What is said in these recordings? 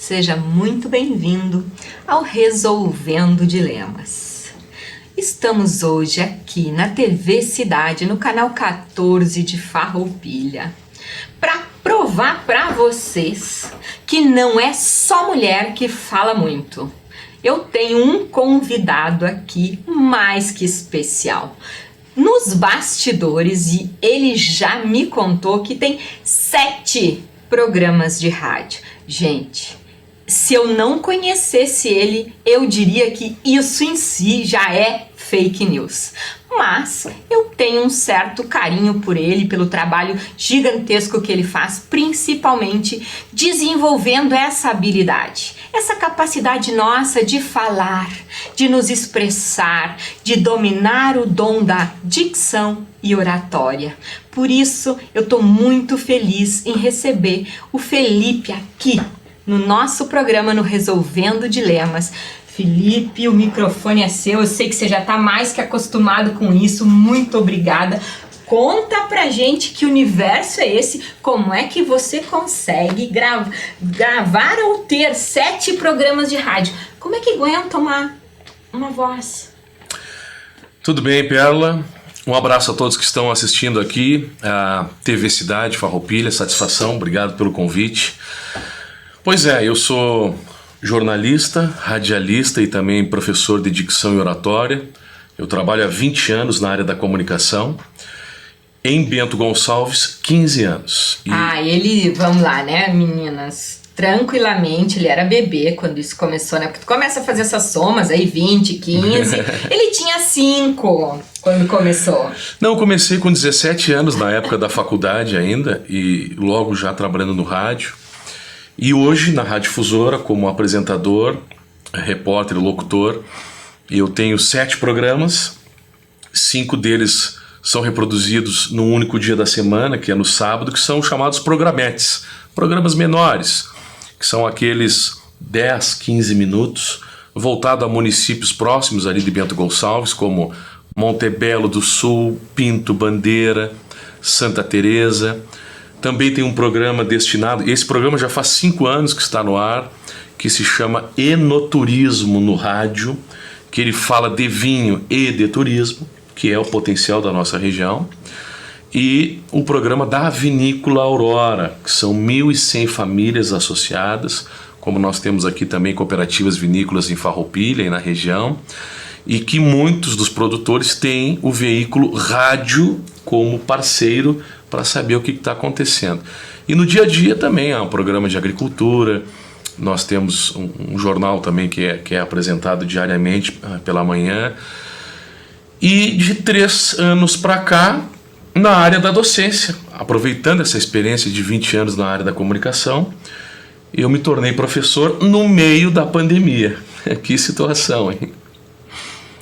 Seja muito bem-vindo ao Resolvendo Dilemas. Estamos hoje aqui na TV Cidade, no canal 14 de Farroupilha, para provar para vocês que não é só mulher que fala muito. Eu tenho um convidado aqui mais que especial nos bastidores e ele já me contou que tem 7 programas de rádio. Gente, se eu não conhecesse ele, eu diria que isso em si já é fake news. Mas eu tenho um certo carinho por ele, pelo trabalho gigantesco que ele faz, principalmente desenvolvendo essa habilidade, essa capacidade nossa de falar, de nos expressar, de dominar o dom da dicção e oratória. Por isso, eu estou muito feliz em receber o Felipe aqui no nosso programa no Resolvendo Dilemas. Felipe, o microfone é seu, eu sei que você já está mais que acostumado com isso, muito obrigada. Conta pra gente que universo é esse, como é que você consegue gravar ou ter 7 programas de rádio? Como é que aguenta uma voz? Tudo bem, Perla? Um abraço a todos que estão assistindo aqui a TV Cidade, Farroupilha, satisfação, obrigado pelo convite. Pois é, eu sou jornalista, radialista e também professor de dicção e oratória. Eu trabalho há 20 anos na área da comunicação. Em Bento Gonçalves, 15 anos. Vamos lá, né, meninas? Tranquilamente, ele era bebê quando isso começou, né? Porque tu começa a fazer essas somas aí, 20, 15. Ele tinha 5 quando começou. Não, eu comecei com 17 anos, na época da faculdade ainda, e logo já trabalhando no rádio. E hoje, na Rádio Difusora, como apresentador, repórter e locutor, eu tenho 7 programas, 5 deles são reproduzidos num único dia da semana, que é no sábado, que são chamados programetes, programas menores, que são aqueles 10, 15 minutos, voltado a municípios próximos ali de Bento Gonçalves, como Montebello do Sul, Pinto, Bandeira, Santa Teresa. Também tem um programa destinado, esse programa já faz 5 anos que está no ar, que se chama Enoturismo no Rádio, que ele fala de vinho e de turismo, que é o potencial da nossa região, e o programa da Vinícola Aurora, que são 1.100 famílias associadas, como nós temos aqui também cooperativas vinícolas em Farroupilha e na região, e que muitos dos produtores têm o veículo rádio como parceiro para saber o que está acontecendo. E no dia a dia também há um programa de agricultura, nós temos um jornal também que é apresentado diariamente pela manhã. E de 3 anos para cá, na área da docência, aproveitando essa experiência de 20 anos na área da comunicação, eu me tornei professor no meio da pandemia. Que situação, hein?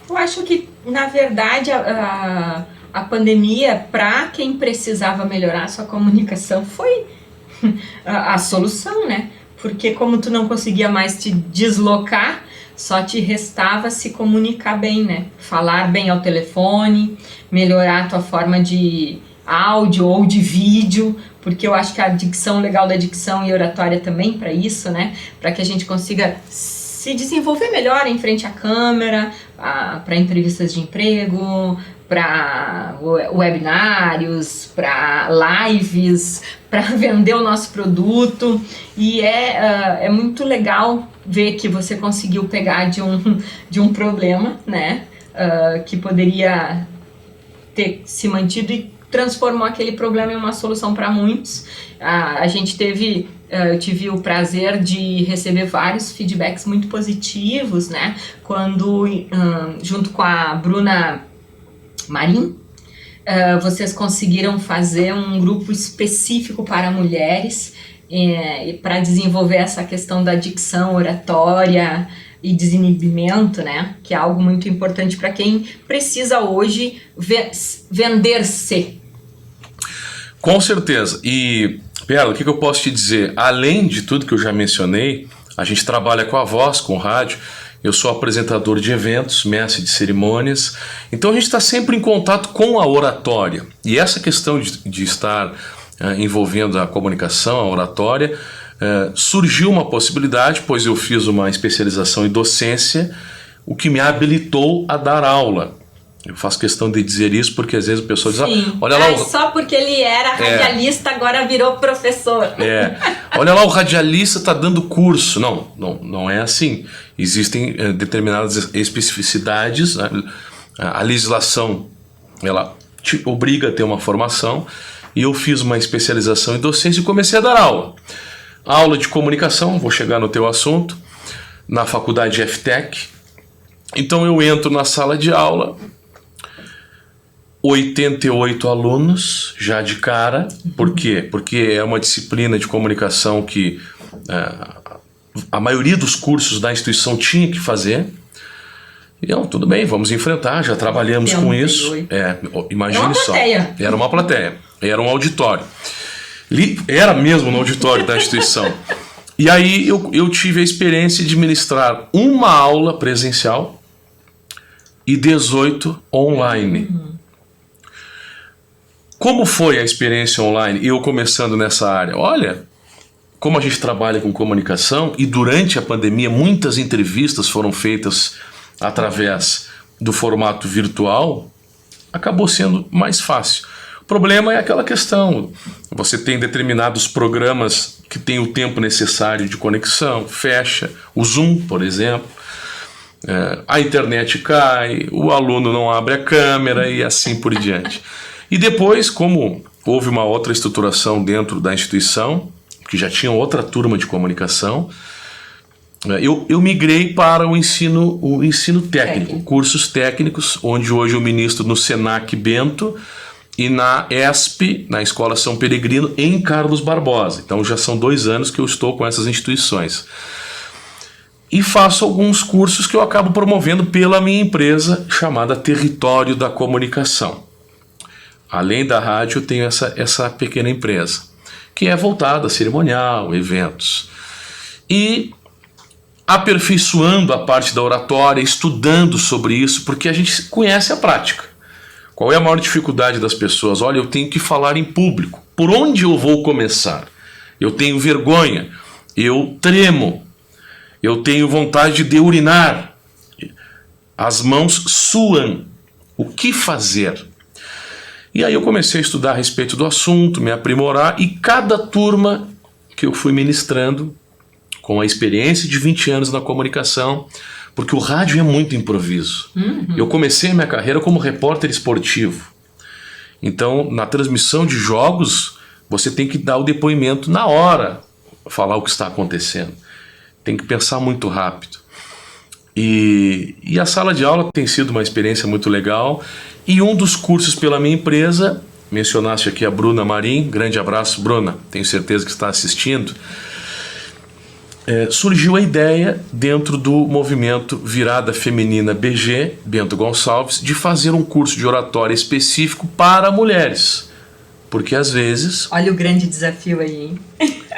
Eu acho que, na verdade, a pandemia, para quem precisava melhorar a sua comunicação, foi a solução, né? Porque como tu não conseguia mais te deslocar, só te restava se comunicar bem, né? Falar bem ao telefone, melhorar a tua forma de áudio ou de vídeo, porque eu acho que a dicção, legal da dicção e oratória também para isso, né? Para que a gente consiga se desenvolver melhor em frente à câmera, para entrevistas de emprego, para webinários, para lives, para vender o nosso produto. E é muito legal ver que você conseguiu pegar de um problema, né, que poderia ter se mantido e transformou aquele problema em uma solução para muitos. Eu tive o prazer de receber vários feedbacks muito positivos, né, quando junto com a Bruna Marim, vocês conseguiram fazer um grupo específico para mulheres para desenvolver essa questão da dicção, oratória e desinibimento, né? Que é algo muito importante para quem precisa hoje vender-se. Com certeza. E, Perla, o que eu posso te dizer? Além de tudo que eu já mencionei, a gente trabalha com a voz, com o rádio. Eu sou apresentador de eventos, mestre de cerimônias. Então a gente está sempre em contato com a oratória. E essa questão de estar envolvendo a comunicação, a oratória, surgiu uma possibilidade, pois eu fiz uma especialização em docência, o que me habilitou a dar aula. Eu faço questão de dizer isso porque às vezes o pessoal diz, olha lá... Só porque ele era radialista, agora virou professor. Olha lá, o radialista está dando curso. Não é assim. Existem determinadas especificidades, né? A legislação, ela te obriga a ter uma formação, e eu fiz uma especialização em docência e comecei a dar aula. Aula de comunicação, vou chegar no teu assunto, na faculdade FTech. Então eu entro na sala de aula, 88 alunos já de cara. Por quê? Porque é uma disciplina de comunicação que a maioria dos cursos da instituição tinha que fazer. Então, tudo bem, vamos enfrentar, já trabalhamos com isso. Imagine só. Era uma plateia, era um auditório. Era mesmo no auditório da instituição. E aí eu tive a experiência de ministrar uma aula presencial e 18 online. Como foi a experiência online? Eu começando nessa área. Olha, como a gente trabalha com comunicação, e durante a pandemia muitas entrevistas foram feitas através do formato virtual, acabou sendo mais fácil. O problema é aquela questão, você tem determinados programas que tem o tempo necessário de conexão, fecha, o Zoom, por exemplo, a internet cai, o aluno não abre a câmera e assim por diante. E depois, como houve uma outra estruturação dentro da instituição, que já tinha outra turma de comunicação, eu migrei para o ensino técnico, cursos técnicos, onde hoje eu ministro no Senac Bento e na ESP, na Escola São Peregrino, em Carlos Barbosa. Então já são 2 anos que eu estou com essas instituições. E faço alguns cursos que eu acabo promovendo pela minha empresa, chamada Território da Comunicação. Além da rádio, eu tenho essa pequena empresa, que é voltada a cerimonial, eventos. E aperfeiçoando a parte da oratória, estudando sobre isso, porque a gente conhece a prática. Qual é a maior dificuldade das pessoas? Olha, eu tenho que falar em público. Por onde eu vou começar? Eu tenho vergonha, eu tremo, eu tenho vontade de urinar, as mãos suam. O que fazer? E aí eu comecei a estudar a respeito do assunto, me aprimorar, e cada turma que eu fui ministrando, com a experiência de 20 anos na comunicação, porque o rádio é muito improviso. Eu comecei a minha carreira como repórter esportivo. Então, na transmissão de jogos, você tem que dar o depoimento na hora, falar o que está acontecendo. Tem que pensar muito rápido. E a sala de aula tem sido uma experiência muito legal. E um dos cursos pela minha empresa, mencionaste aqui a Bruna Marim, grande abraço, Bruna, tenho certeza que está assistindo. Surgiu a ideia, dentro do movimento Virada Feminina BG, Bento Gonçalves, de fazer um curso de oratória específico para mulheres. Porque às vezes... Olha o grande desafio aí, hein?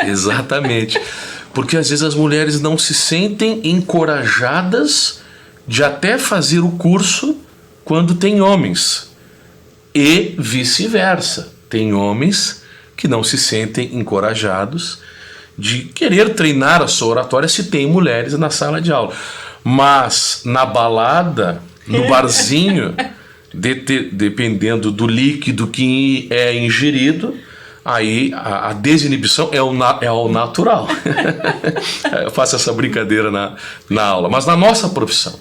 Exatamente. Porque às vezes as mulheres não se sentem encorajadas de até fazer o curso quando tem homens. E vice-versa. Tem homens que não se sentem encorajados de querer treinar a sua oratória se tem mulheres na sala de aula. Mas na balada, no barzinho, dependendo do líquido que é ingerido, aí a desinibição é o natural. Eu faço essa brincadeira na aula. Mas na nossa profissão,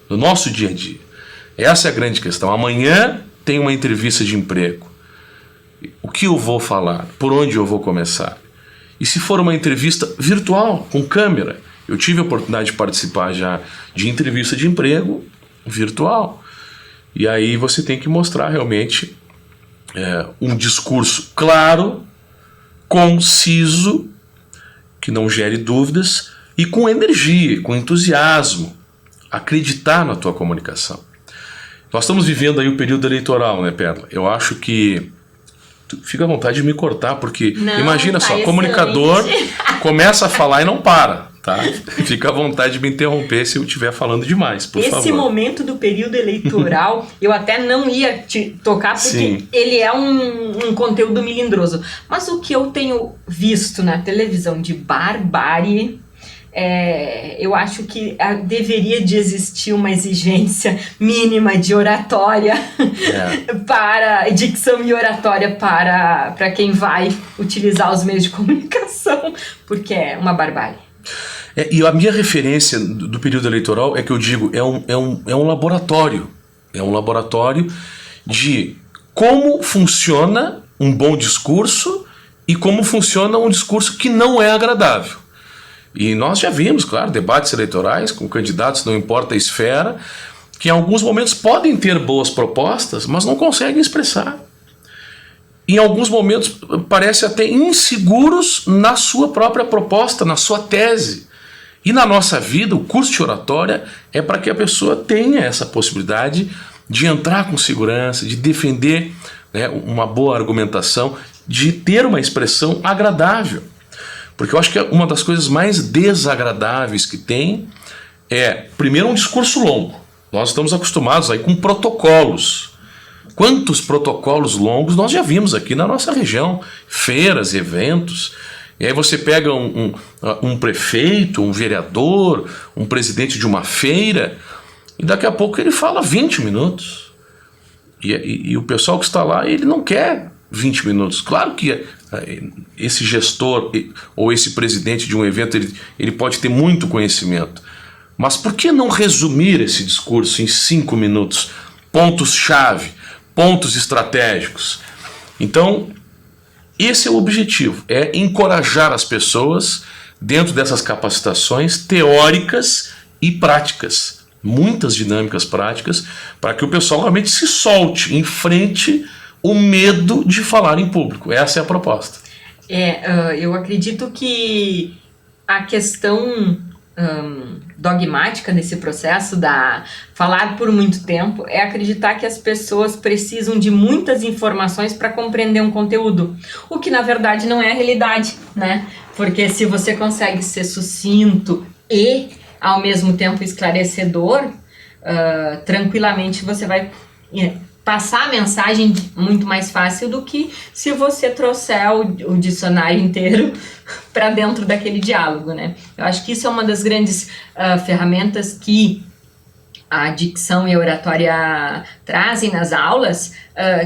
no nosso dia a dia, essa é a grande questão. Amanhã tem uma entrevista de emprego. O que eu vou falar? Por onde eu vou começar? E se for uma entrevista virtual, com câmera? Eu tive a oportunidade de participar já de entrevista de emprego virtual. E aí você tem que mostrar realmente um discurso claro, conciso, que não gere dúvidas, e com energia, com entusiasmo. Acreditar na tua comunicação. Nós estamos vivendo aí o período eleitoral, né, Perla? Eu acho que... Fica à vontade de me cortar, porque não, imagina tá só, excelente. Comunicador começa a falar e não para, tá? Fica à vontade de me interromper se eu estiver falando demais, por favor. Esse momento do período eleitoral, eu até não ia te tocar, porque Sim. ele é um conteúdo melindroso. Mas o que eu tenho visto na televisão de barbárie, eu acho que deveria de existir uma exigência mínima de oratória, para dicção e oratória para quem vai utilizar os meios de comunicação, porque é uma barbárie. E a minha referência do período eleitoral é que eu digo, é um laboratório. É um laboratório de como funciona um bom discurso e como funciona um discurso que não é agradável. E nós já vimos, claro, debates eleitorais com candidatos, não importa a esfera, que em alguns momentos podem ter boas propostas, mas não conseguem expressar. Em alguns momentos parecem até inseguros na sua própria proposta, na sua tese. E na nossa vida, o curso de oratória é para que a pessoa tenha essa possibilidade de entrar com segurança, de defender, né, uma boa argumentação, de ter uma expressão agradável. Porque eu acho que uma das coisas mais desagradáveis que tem primeiro, um discurso longo. Nós estamos acostumados aí com protocolos. Quantos protocolos longos nós já vimos aqui na nossa região, feiras, eventos. E aí você pega um prefeito, um vereador, um presidente de uma feira, e daqui a pouco ele fala 20 minutos. E o pessoal que está lá, ele não quer 20 minutos. Claro que esse gestor ou esse presidente de um evento, ele pode ter muito conhecimento. Mas por que não resumir esse discurso em 5 minutos? Pontos-chave, pontos estratégicos. Então, esse é o objetivo, é encorajar as pessoas dentro dessas capacitações teóricas e práticas, muitas dinâmicas práticas, para que o pessoal realmente se solte, enfrente o medo de falar em público. Essa é a proposta. Eu acredito que a questão dogmática nesse processo da falar por muito tempo é acreditar que as pessoas precisam de muitas informações para compreender um conteúdo, o que na verdade não é a realidade, né? Porque se você consegue ser sucinto e ao mesmo tempo esclarecedor, tranquilamente você vai passar a mensagem muito mais fácil do que se você trouxer o dicionário inteiro para dentro daquele diálogo, né? Eu acho que isso é uma das grandes ferramentas que a dicção e a oratória trazem nas aulas,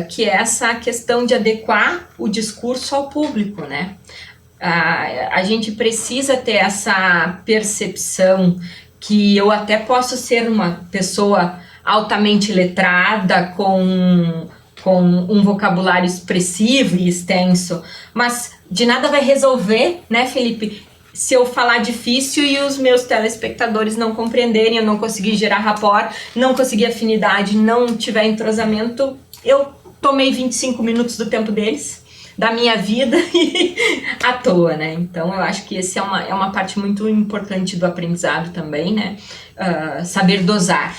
que é essa questão de adequar o discurso ao público, né? A gente precisa ter essa percepção que eu até posso ser uma pessoa altamente letrada, com um vocabulário expressivo e extenso, mas de nada vai resolver, né, Felipe, se eu falar difícil e os meus telespectadores não compreenderem, eu não conseguir gerar rapport, não conseguir afinidade, não tiver entrosamento, eu tomei 25 minutos do tempo deles, da minha vida, à toa, né? Então eu acho que essa é uma parte muito importante do aprendizado também, né? Saber dosar.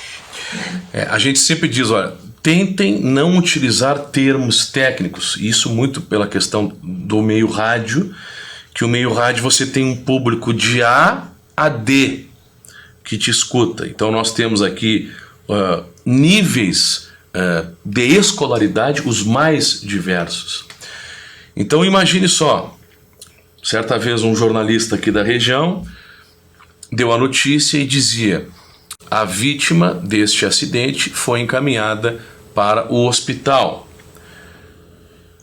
A gente sempre diz, olha, tentem não utilizar termos técnicos, isso muito pela questão do meio rádio, que o meio rádio você tem um público de A a D que te escuta. Então nós temos aqui níveis de escolaridade os mais diversos. Então imagine só, certa vez um jornalista aqui da região deu a notícia e dizia: a vítima deste acidente foi encaminhada para o hospital.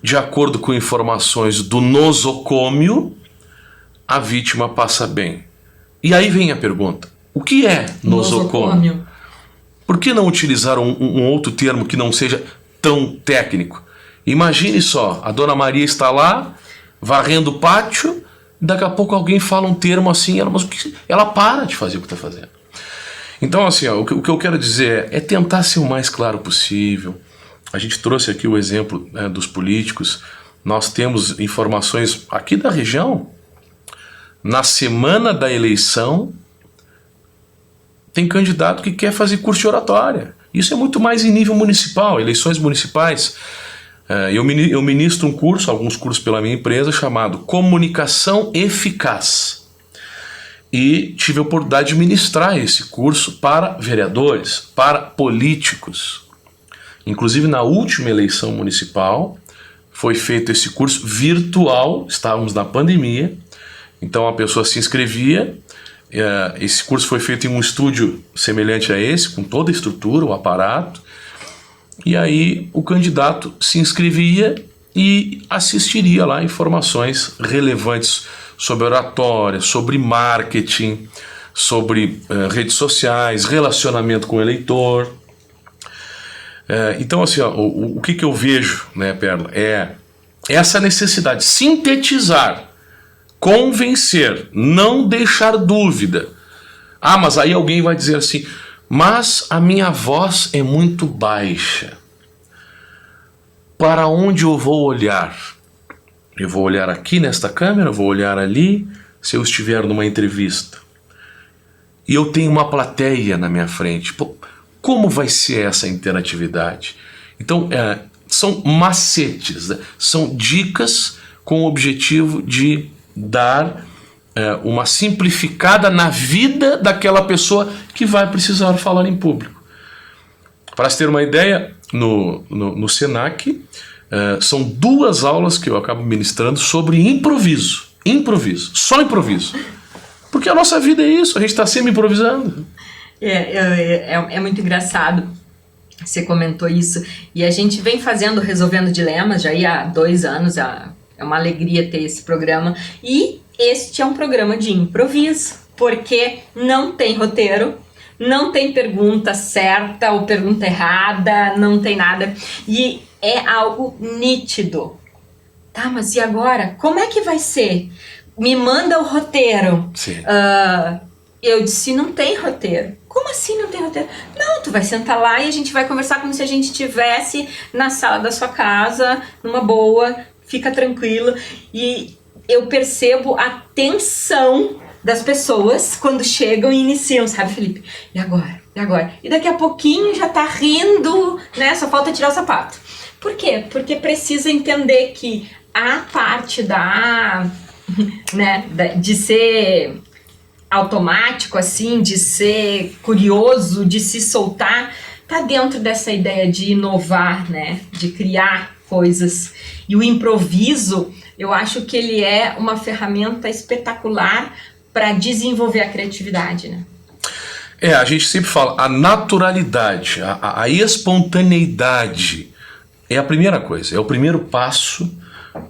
De acordo com informações do nosocômio, a vítima passa bem. E aí vem a pergunta: o que é nosocômio? Por que não utilizar um outro termo que não seja tão técnico? Imagine só, a dona Maria está lá, varrendo o pátio, daqui a pouco alguém fala um termo assim, ela para de fazer o que está fazendo. Então, assim, o que eu quero dizer é tentar ser o mais claro possível. A gente trouxe aqui o exemplo, né, dos políticos. Nós temos informações aqui da região. Na semana da eleição, tem candidato que quer fazer curso de oratória. Isso é muito mais em nível municipal, eleições municipais. Eu ministro um curso, alguns cursos pela minha empresa, chamado Comunicação Eficaz. e tive a oportunidade de ministrar esse curso para vereadores, para políticos. Inclusive, na última eleição municipal, foi feito esse curso virtual, estávamos na pandemia, então a pessoa se inscrevia. Esse curso foi feito em um estúdio semelhante a esse, com toda a estrutura, o aparato, e aí o candidato se inscrevia e assistiria lá informações relevantes sobre oratória, sobre marketing, sobre redes sociais, relacionamento com o eleitor. Então, assim, ó, o que eu vejo, né, Perla, é essa necessidade de sintetizar, convencer, não deixar dúvida. Ah, mas aí alguém vai dizer assim, mas a minha voz é muito baixa. Para onde eu vou olhar? Eu vou olhar aqui nesta câmera, eu vou olhar ali, se eu estiver numa entrevista. E eu tenho uma plateia na minha frente. Pô, como vai ser essa interatividade? Então, são macetes, né? São dicas com o objetivo de dar uma simplificada na vida daquela pessoa que vai precisar falar em público. Para se ter uma ideia, no Senac, são 2 aulas que eu acabo ministrando sobre improviso. Improviso, só improviso. Porque a nossa vida é isso, a gente está sempre improvisando. É muito engraçado, você comentou isso, e a gente vem resolvendo dilemas já há 2 anos, é uma alegria ter esse programa, e este é um programa de improviso, porque não tem roteiro, não tem pergunta certa ou pergunta errada, não tem nada, e é algo nítido. Tá, mas e agora? Como é que vai ser? Me manda o roteiro. Sim. Eu disse, não tem roteiro. Como assim não tem roteiro? Não, tu vai sentar lá e a gente vai conversar como se a gente estivesse na sala da sua casa, numa boa, fica tranquilo. E eu percebo a tensão das pessoas quando chegam e iniciam, sabe, Felipe? E agora? E agora? E daqui a pouquinho já tá rindo, né? Só falta tirar o sapato. Por quê? Porque precisa entender que a parte de ser automático, assim, de ser curioso, de se soltar, tá dentro dessa ideia de inovar, né? De criar coisas. E o improviso, eu acho que ele é uma ferramenta espetacular para desenvolver a criatividade, né? A gente sempre fala, a naturalidade, a espontaneidade é a primeira coisa, é o primeiro passo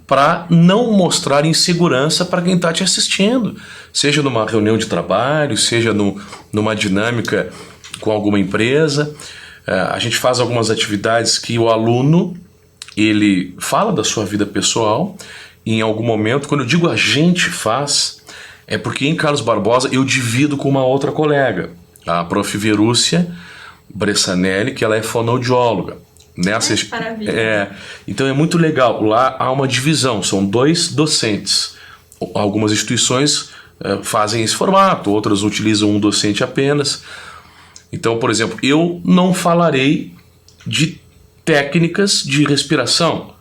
para não mostrar insegurança para quem está te assistindo, seja numa reunião de trabalho, seja numa dinâmica com alguma empresa. A gente faz algumas atividades que o aluno, ele fala da sua vida pessoal, e em algum momento, quando eu digo a gente faz, é porque em Carlos Barbosa eu divido com uma outra colega, a prof. Verúcia Bressanelli, que ela é fonoaudióloga. Então é muito legal. Lá há uma divisão, são 2 docentes. Algumas instituições fazem esse formato, outras utilizam um docente apenas. Então, por exemplo, eu não falarei de técnicas de respiração.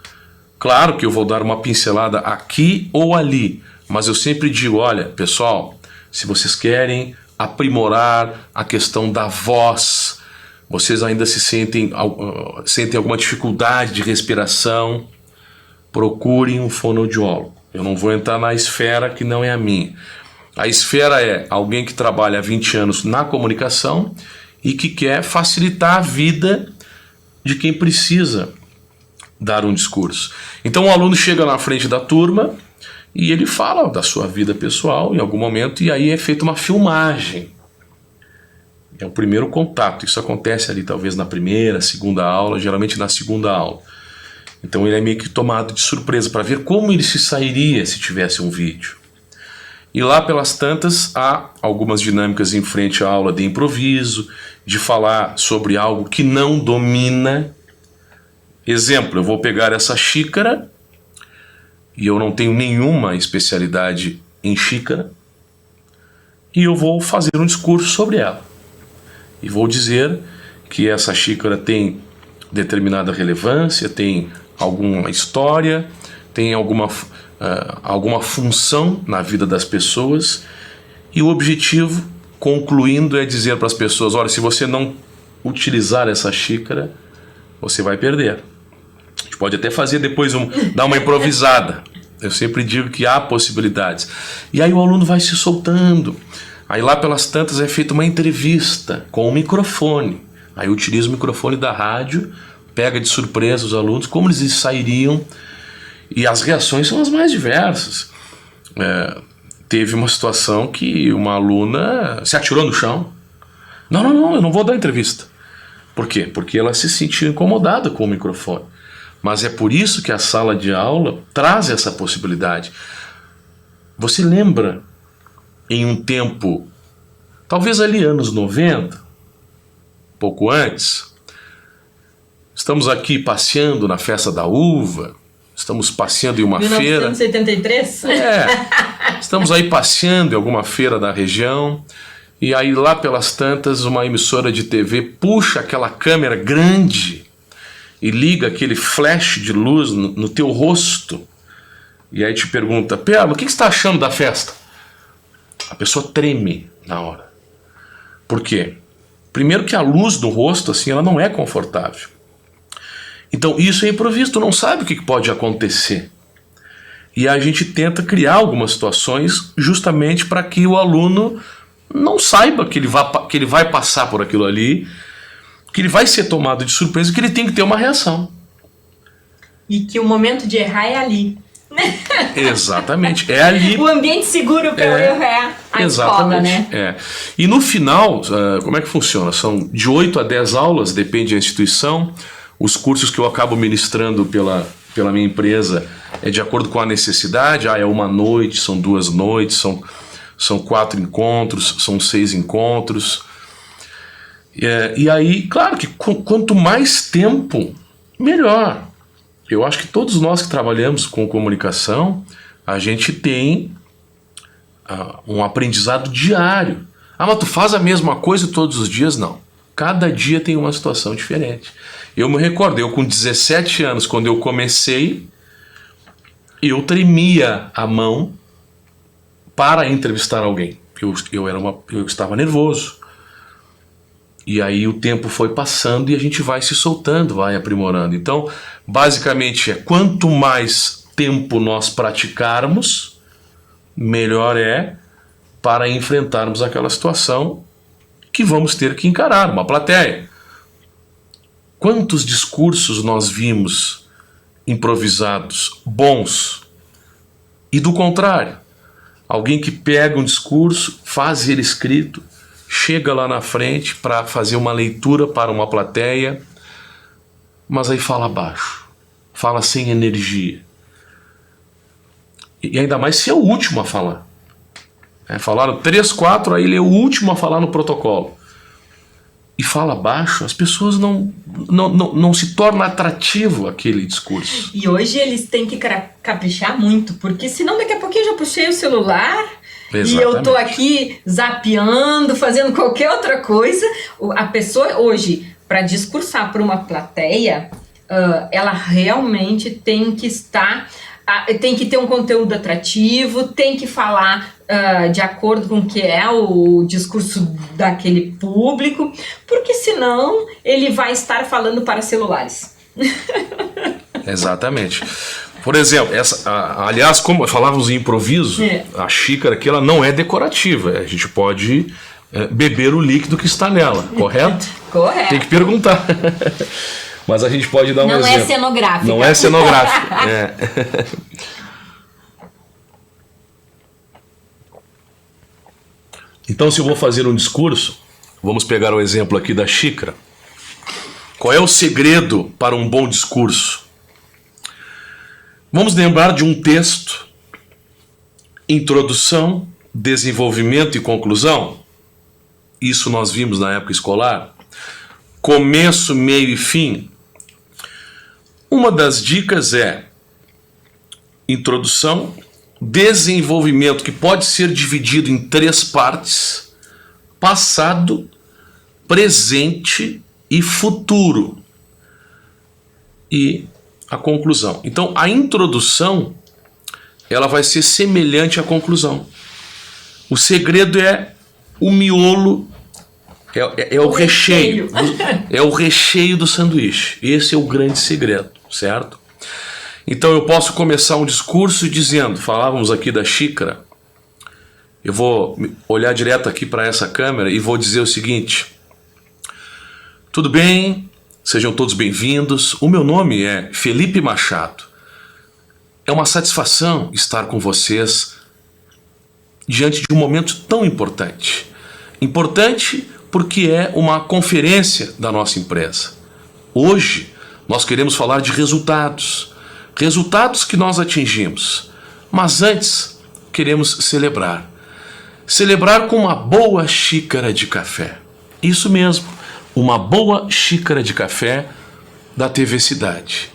Claro que eu vou dar uma pincelada aqui ou ali, mas eu sempre digo, olha, pessoal, se vocês querem aprimorar a questão da voz, vocês ainda sentem alguma dificuldade de respiração, procurem um fonoaudiólogo. Eu não vou entrar na esfera que não é a minha. A esfera é alguém que trabalha há 20 anos na comunicação e que quer facilitar a vida de quem precisa dar um discurso. Então o aluno chega na frente da turma e ele fala da sua vida pessoal em algum momento, e aí é feita uma filmagem. É o primeiro contato. Isso acontece ali talvez na primeira, segunda aula, geralmente na segunda aula. Então ele é meio que tomado de surpresa para ver como ele se sairia se tivesse um vídeo. E lá pelas tantas há algumas dinâmicas em frente à aula de improviso, de falar sobre algo que não domina. Exemplo, eu vou pegar essa xícara e eu não tenho nenhuma especialidade em xícara e eu vou fazer um discurso sobre ela. E vou dizer que essa xícara tem determinada relevância, tem alguma história, tem alguma função na vida das pessoas, E o objetivo, concluindo, é dizer para as pessoas: olha, se você não utilizar essa xícara, você vai perder. A gente pode até fazer depois dar uma improvisada. Eu sempre digo que há possibilidades. E aí o aluno vai se soltando. Aí lá pelas tantas é feita uma entrevista com o microfone. Aí utiliza o microfone da rádio, pega de surpresa os alunos, como eles sairiam. E as reações são as mais diversas. Teve uma situação que uma aluna se atirou no chão. Não, eu não vou dar entrevista. Por quê? Porque ela se sentiu incomodada com o microfone. Mas é por isso que a sala de aula traz essa possibilidade. Você lembra, em um tempo, talvez ali anos 90, pouco antes, estamos aqui passeando na Festa da Uva, estamos passeando em uma 1973? feira. Estamos aí passeando em alguma feira da região, e aí lá pelas tantas uma emissora de TV puxa aquela câmera grande e liga aquele flash de luz no teu rosto, e aí te pergunta: Pérola, o que você está achando da festa? A pessoa treme na hora. Por quê? Primeiro que a luz do rosto, assim, ela não é confortável. Então isso é improviso, tu não sabe o que pode acontecer. E a gente tenta criar algumas situações justamente para que o aluno não saiba que ele vai passar por aquilo ali, que ele vai ser tomado de surpresa, que ele tem que ter uma reação. E que o momento de errar é ali. Exatamente, é ali. O ambiente seguro para o erro é a escola, né? E no final, como é que funciona? São de 8 a 10 aulas, depende da instituição. Os cursos que eu acabo ministrando pela minha empresa é de acordo com a necessidade. É uma noite, são 2 noites, são 4 encontros, são 6 encontros. E aí, claro que quanto mais tempo, melhor. Eu acho que todos nós que trabalhamos com comunicação, a gente tem um aprendizado diário. Mas tu faz a mesma coisa todos os dias? Não. Cada dia tem uma situação diferente. Eu me recordo, eu com 17 anos, quando eu comecei, eu tremia a mão para entrevistar alguém. Eu estava nervoso. E aí o tempo foi passando e a gente vai se soltando, vai aprimorando. Então, basicamente, quanto mais tempo nós praticarmos, melhor é para enfrentarmos aquela situação que vamos ter que encarar, uma plateia. Quantos discursos nós vimos improvisados, bons, e do contrário, alguém que pega um discurso, faz ele escrito, chega lá na frente para fazer uma leitura para uma plateia, mas aí fala baixo, fala sem energia. E ainda mais se é o último a falar. Falaram 3, 4, aí ele é o último a falar no protocolo. E fala baixo, as pessoas não se torna atrativo aquele discurso. E hoje eles têm que caprichar muito, porque senão daqui a pouquinho eu já puxei o celular. Exatamente. E eu tô aqui zapeando, fazendo qualquer outra coisa. A pessoa hoje, para discursar para uma plateia, ela realmente tem que tem que ter um conteúdo atrativo, tem que falar de acordo com o que é o discurso daquele público, porque senão ele vai estar falando para celulares. Exatamente. Por exemplo, aliás, como falávamos em improviso, a xícara aqui ela não é decorativa. A gente pode beber o líquido que está nela, correto? Correto. Tem que perguntar. Mas a gente pode dar um exemplo. Não é cenográfica. Não é cenográfica. Então, se eu vou fazer um discurso, vamos pegar o exemplo aqui da xícara. Qual é o segredo para um bom discurso? Vamos lembrar de um texto: introdução, desenvolvimento e conclusão. Isso nós vimos na época escolar. Começo, meio e fim. Uma das dicas é introdução, desenvolvimento, que pode ser dividido em 3 partes: passado, presente e futuro. E a conclusão. Então, a introdução ela vai ser semelhante à conclusão. O segredo é o miolo, é o recheio. É o recheio do sanduíche. Esse é o grande segredo, certo? Então eu posso começar um discurso dizendo, falávamos aqui da xícara, eu vou olhar direto aqui para essa câmera e vou dizer o seguinte: tudo bem, sejam todos bem-vindos, o meu nome é Felipe Machado. É uma satisfação estar com vocês diante de um momento tão importante. Importante porque é uma conferência da nossa empresa. Hoje nós queremos falar de resultados. Resultados que nós atingimos. Mas antes queremos celebrar. Celebrar com uma boa xícara de café. Isso mesmo, uma boa xícara de café da TV Cidade.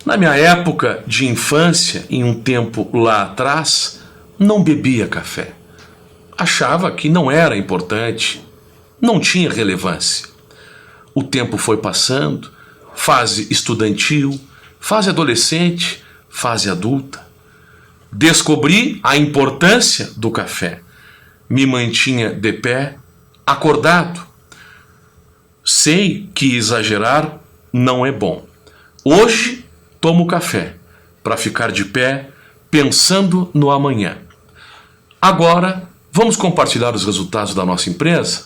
Na minha época de infância, em um tempo lá atrás, não bebia café. Achava que não era importante, não tinha relevância. O tempo foi passando, fase estudantil, fase adolescente, fase adulta. Descobri a importância do café. Me mantinha de pé, acordado. Sei que exagerar não é bom. Hoje tomo café para ficar de pé, pensando no amanhã. Agora, vamos compartilhar os resultados da nossa empresa?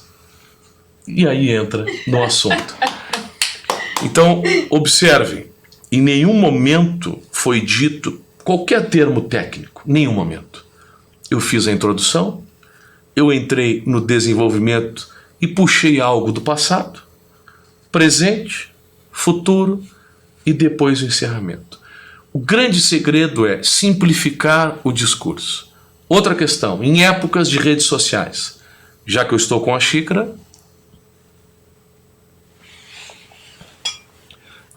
E aí entra no assunto. Então, observem, em nenhum momento foi dito qualquer termo técnico, nenhum momento. Eu fiz a introdução, eu entrei no desenvolvimento e puxei algo do passado, presente, futuro e depois o encerramento. O grande segredo é simplificar o discurso. Outra questão, em épocas de redes sociais, já que eu estou com a xícara,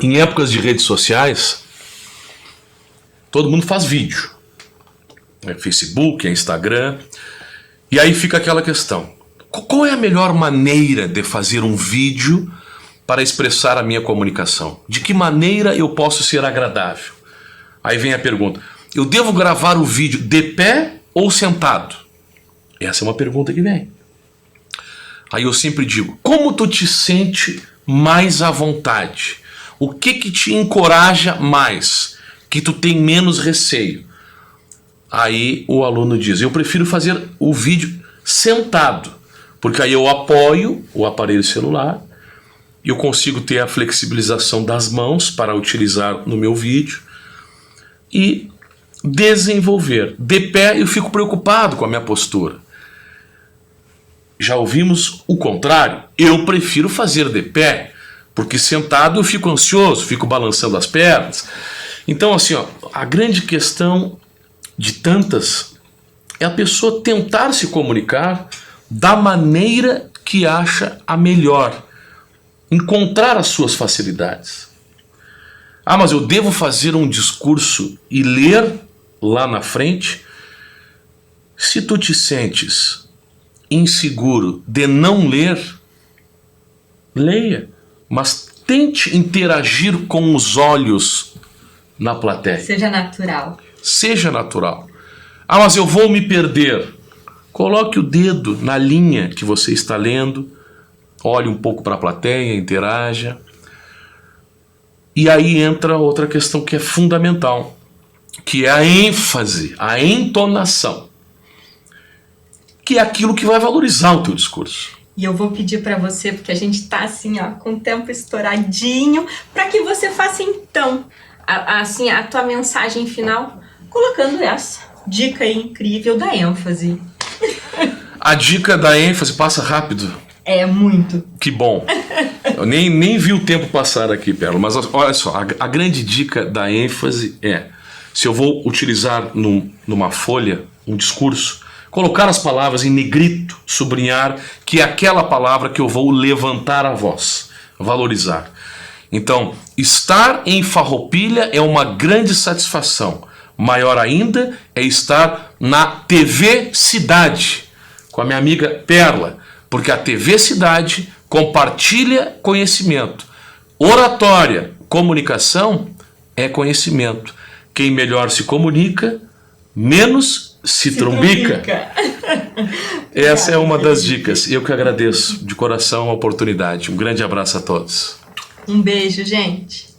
em épocas de redes sociais, todo mundo faz vídeo. É Facebook, é Instagram, e aí fica aquela questão. Qual é a melhor maneira de fazer um vídeo para expressar a minha comunicação? De que maneira eu posso ser agradável? Aí vem a pergunta, eu devo gravar o vídeo de pé ou sentado? Essa é uma pergunta que vem. Aí eu sempre digo, como tu te sente mais à vontade? O que te encoraja mais? Que tu tem menos receio? Aí o aluno diz, eu prefiro fazer o vídeo sentado, porque aí eu apoio o aparelho celular, eu consigo ter a flexibilização das mãos para utilizar no meu vídeo e desenvolver. De pé eu fico preocupado com a minha postura. Já ouvimos o contrário. Eu prefiro fazer de pé, porque sentado eu fico ansioso, fico balançando as pernas. Então assim, a grande questão de tantas é a pessoa tentar se comunicar da maneira que acha a melhor. Encontrar as suas facilidades. Ah, mas eu devo fazer um discurso e ler lá na frente? Se tu te sentes inseguro de não ler, leia, mas tente interagir com os olhos na plateia. Seja natural. Seja natural. Ah, mas eu vou me perder. Coloque o dedo na linha que você está lendo, olhe um pouco para a plateia, interaja. E aí entra outra questão que é fundamental, que é a ênfase, a entonação, que é aquilo que vai valorizar o teu discurso. E eu vou pedir para você, porque a gente está assim, com o tempo estouradinho, para que você faça então, a tua mensagem final, colocando essa dica aí incrível da ênfase. A dica da ênfase passa rápido. É, muito. Que bom. Eu nem vi o tempo passar aqui, Pérola. Mas olha só, a grande dica da ênfase é, se eu vou utilizar numa folha, um discurso, colocar as palavras em negrito, sublinhar que é aquela palavra que eu vou levantar a voz, valorizar. Então, estar em Farroupilha é uma grande satisfação. Maior ainda é estar na TV Cidade, com a minha amiga Perla, porque a TV Cidade compartilha conhecimento. Oratória, comunicação é conhecimento. Quem melhor se comunica, menos se trumbica. Essa é uma das dicas. Eu que agradeço de coração a oportunidade. Um grande abraço a todos. Um beijo, gente.